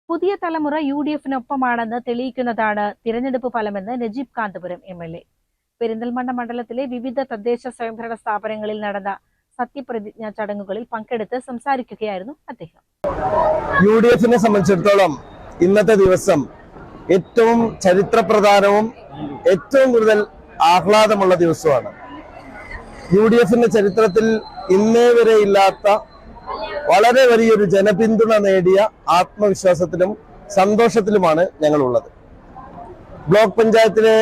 പുതിയ തലമുറ UDF-നൊപ്പമാണെന്ന് തെളിയിക്കുന്നതാണ് തിരഞ്ഞെടുപ്പ് ഫലമെന്ന് നജീബ് കാന്തപുരം MLA. പെരിന്തൽമണ്ണ മണ്ഡലത്തിലെ വിവിധ തദ്ദേശ സ്വയംഭരണ സ്ഥാപനങ്ങളിൽ നടന്ന സത്യപ്രതിജ്ഞാ ചടങ്ങുകളിൽ പങ്കെടുത്ത് സംസാരിക്കുകയായിരുന്നു അദ്ദേഹം. UDF-നെ സംബന്ധിച്ചിടത്തോളം ഇന്നത്തെ ദിവസം ഏറ്റവും ചരിത്രപ്രധാനവും ഏറ്റവും കൂടുതൽ ആഹ്ലാദമുള്ള ദിവസമാണ്. UDF-ന്റെ ചരിത്രത്തിൽ ഇന്നേ വരെ ഇല്ലാത്ത വളരെ വലിയൊരു ജനപിന്തുണ നേടിയ ആത്മവിശ്വാസത്തിലും സന്തോഷത്തിലുമാണ് ഞങ്ങളുള്ളത്. ബ്ലോക്ക് പഞ്ചായത്തിലെ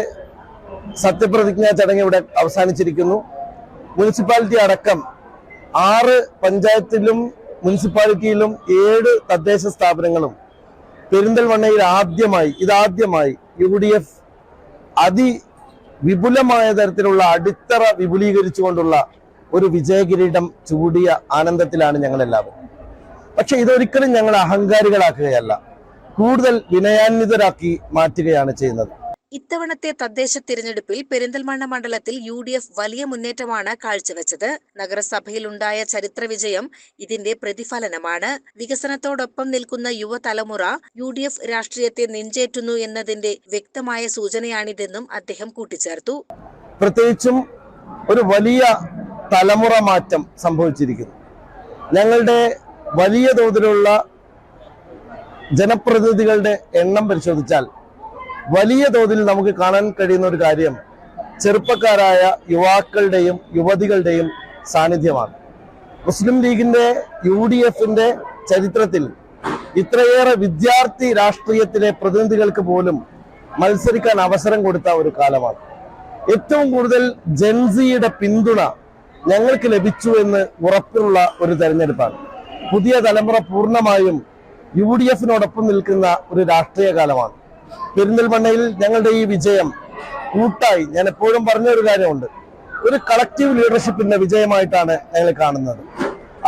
സത്യപ്രതിജ്ഞാ ചടങ്ങ് ഇവിടെ അവസാനിച്ചിരിക്കുന്നു. മുനിസിപ്പാലിറ്റി അടക്കം 6 പഞ്ചായത്തിലും മുനിസിപ്പാലിറ്റിയിലും 7 തദ്ദേശ സ്ഥാപനങ്ങളും പെരിന്തൽമണ്ണയിൽ ഇതാദ്യമായി UDF അതിവിപുലമായ തരത്തിലുള്ള അടിത്തറ വിപുലീകരിച്ചുകൊണ്ടുള്ള ഒരു വിജയകിരീടം ചൂടിയ ആനന്ദത്തിലാണ് ഞങ്ങളെല്ലാവരും. പക്ഷെ ഇതൊരിക്കലും ഞങ്ങൾ അഹങ്കാരികളാക്കുകയല്ല, കൂടുതൽ വിനയാന്വിതരാക്കി മാറ്റുകയാണ് ചെയ്യുന്നത്. ഇത്തവണത്തെ തദ്ദേശ തിരഞ്ഞെടുപ്പിൽ പെരിന്തൽമണ്ണ മണ്ഡലത്തിൽ UDF വലിയ മുന്നേറ്റമാണ് കാഴ്ചവെച്ചത്. നഗരസഭയിലുണ്ടായ ചരിത്ര വിജയം ഇതിന്റെ പ്രതിഫലനമാണ്. വികസനത്തോടൊപ്പം നിൽക്കുന്ന യുവതലമുറ UDF രാഷ്ട്രീയത്തെ നെഞ്ചേറ്റുന്നു എന്നതിന്റെ വ്യക്തമായ സൂചനയാണിതെന്നും അദ്ദേഹം കൂട്ടിച്ചേർത്തു. പ്രത്യേകിച്ചും ഒരു വലിയ തലമുറ മാറ്റം സംഭവിച്ചിരിക്കുന്നു. ഞങ്ങളുടെ വലിയ തോതിലുള്ള ജനപ്രതിനിധികളുടെ എണ്ണം പരിശോധിച്ചാൽ വലിയ തോതിൽ നമുക്ക് കാണാൻ കഴിയുന്ന ഒരു കാര്യം ചെറുപ്പക്കാരായ യുവാക്കളുടെയും യുവതികളുടെയും സാന്നിധ്യമാണ്. മുസ്ലിം ലീഗിന്റെ UDF-ന്റെ ചരിത്രത്തിൽ ഇത്രയേറെ വിദ്യാർത്ഥി രാഷ്ട്രീയത്തിലെ പ്രതിനിധികൾക്ക് പോലും മത്സരിക്കാൻ അവസരം കൊടുത്ത ഒരു കാലമാണ്. ഏറ്റവും കൂടുതൽ ജെൻസിയുടെ പിന്തുണ ഞങ്ങൾക്ക് ലഭിച്ചു എന്ന് ഉറപ്പുള്ള ഒരു തെരഞ്ഞെടുപ്പാണ്. പുതിയ തലമുറ പൂർണ്ണമായും UDF-നോടൊപ്പം നിൽക്കുന്ന ഒരു രാഷ്ട്രീയ കാലമാണ്. പെരിന്തൽമണ്ണയിൽ ഞങ്ങളുടെ ഈ വിജയം കൂട്ടായി, ഞാൻ എപ്പോഴും പറഞ്ഞ ഒരു കാര്യമുണ്ട്, ഒരു കളക്റ്റീവ് ലീഡർഷിപ്പിന്റെ വിജയമായിട്ടാണ് ഞങ്ങൾ കാണുന്നത്.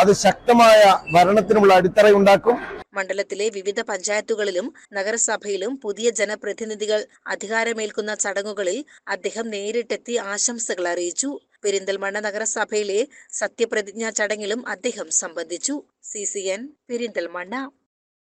അത് ശക്തമായ ഭരണത്തിനുള്ള അടിത്തറയുണ്ടാക്കും. മണ്ഡലത്തിലെ വിവിധ പഞ്ചായത്തുകളിലും നഗരസഭയിലും പുതിയ ജനപ്രതിനിധികൾ അധികാരമേൽക്കുന്ന ചടങ്ങുകളിൽ അദ്ദേഹം നേരിട്ടെത്തി ആശംസകൾ അറിയിച്ചു. പെരിന്തൽമണ്ണ നഗരസഭയിലെ സത്യപ്രതിജ്ഞാ ചടങ്ങിലും അദ്ദേഹം സംബന്ധിച്ചു. CCN പെരിന്തൽമണ്ണ.